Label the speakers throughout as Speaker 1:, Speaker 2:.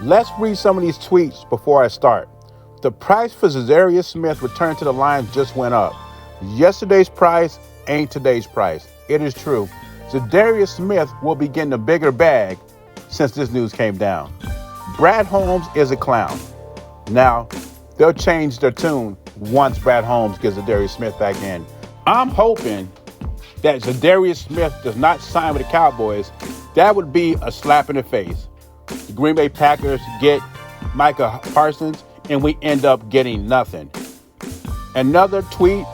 Speaker 1: Let's read some of these tweets before I start. The price for Zadarius Smith returning to the Lions just went up. Yesterday's price ain't today's price. It is true. Zadarius Smith will be getting a bigger bag since this news came down. Brad Holmes is a clown. Now, they'll change their tune once Brad Holmes gets Zadarius Smith back in. I'm hoping that Zadarius Smith does not sign with the Cowboys. That would be a slap in the face. The Green Bay Packers get Micah Parsons, and we end up getting nothing. Another tweet,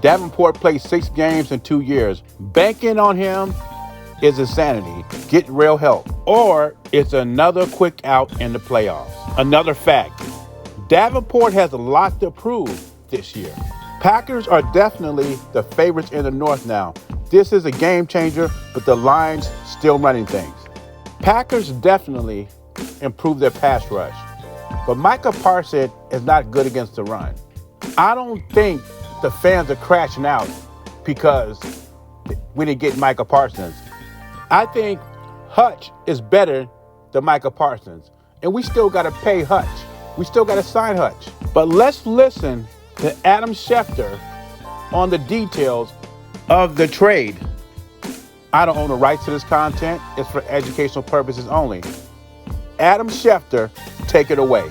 Speaker 1: Davenport played 6 games in 2 years. Banking on him is insanity. Get real help. Or it's another quick out in the playoffs. Another fact, Davenport has a lot to prove this year. Packers are definitely the favorites in the North now. This is a game changer, but the Lions still running things. Packers definitely improved their pass rush, but Micah Parsons is not good against the run. I don't think the fans are crashing out because we didn't get Micah Parsons. I think Hutch is better than Micah Parsons, and we still got to pay Hutch. We still got to sign Hutch. But let's listen to Adam Schefter on the details of the trade. I don't own the rights to this content. It's for educational purposes only. Adam Schefter, take it away.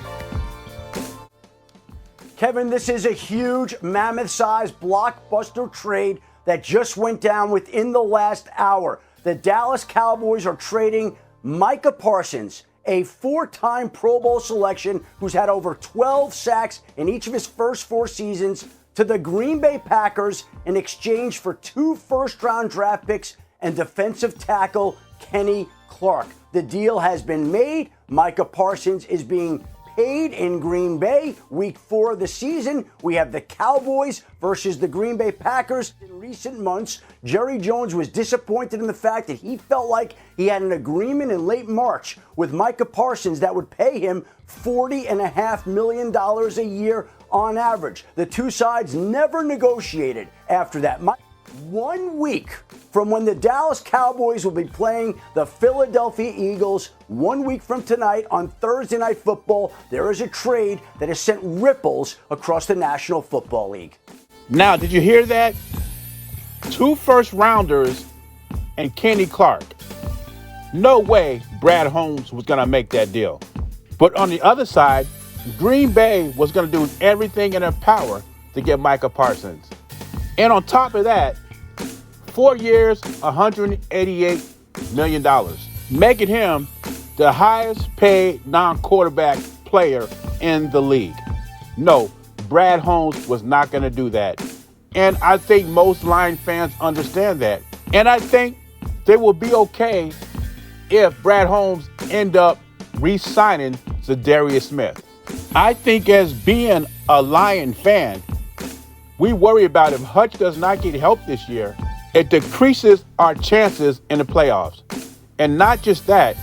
Speaker 2: Kevin, this is a huge, mammoth-sized blockbuster trade that just went down within the last hour. The Dallas Cowboys are trading Micah Parsons, a 4-time Pro Bowl selection who's had over 12 sacks in each of his first 4 seasons, to the Green Bay Packers in exchange for 2 first-round draft picks and defensive tackle Kenny Clark. The deal has been made. Micah Parsons is being paid in Green Bay. Week 4 of the season, we have the Cowboys versus the Green Bay Packers. In recent months, Jerry Jones was disappointed in the fact that he felt like he had an agreement in late March with Micah Parsons that would pay him $40.5 million a year on average. The two sides never negotiated after that. 1 week from when the Dallas Cowboys will be playing the Philadelphia Eagles, 1 week from tonight on Thursday Night Football, there is a trade that has sent ripples across the National Football League.
Speaker 1: Now, did you hear that? 2 first-rounders and Kenny Clark. No way Brad Holmes was going to make that deal. But on the other side, Green Bay was going to do everything in their power to get Micah Parsons. And on top of that, 4 years, $188 million, making him the highest paid non-quarterback player in the league. No, Brad Holmes was not going to do that. And I think most Lion fans understand that. And I think they will be okay if Brad Holmes end up re-signing Zadarius Smith. I think as being a Lion fan, we worry about if Hutch does not get help this year, it decreases our chances in the playoffs. And not just that,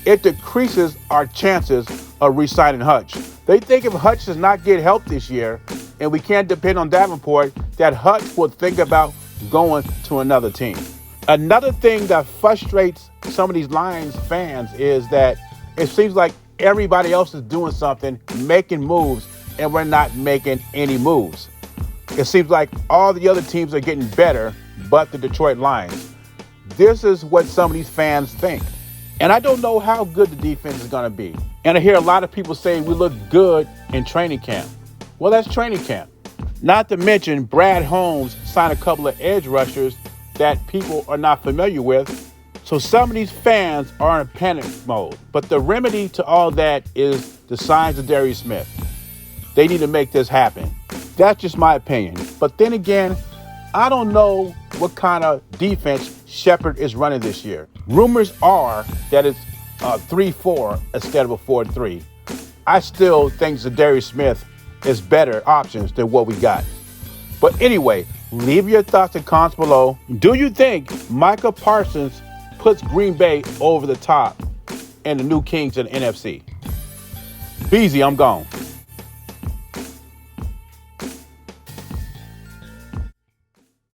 Speaker 1: it decreases our chances of re-signing Hutch. They think if Hutch does not get help this year, and we can't depend on Davenport, that Hutch will think about going to another team. Another thing that frustrates some of these Lions fans is that it seems like everybody else is doing something, making moves, and we're not making any moves. It seems like all the other teams are getting better, but the Detroit Lions. This is what some of these fans think. And I don't know how good the defense is going to be. And I hear a lot of people say we look good in training camp. Well, that's training camp. Not to mention Brad Holmes signed a couple of edge rushers that people are not familiar with. So some of these fans are in panic mode. But the remedy to all that is the signs of Zadarius Smith. They need to make this happen. That's just my opinion. But then again, I don't know what kind of defense Shepard is running this year. Rumors are that it's 3-4 instead of a 4-3. I still think Zadarius Smith is better options than what we got. But anyway, leave your thoughts and comments below. Do you think Micah Parsons puts Green Bay over the top and the new kings in the NFC? Beezy, I'm gone.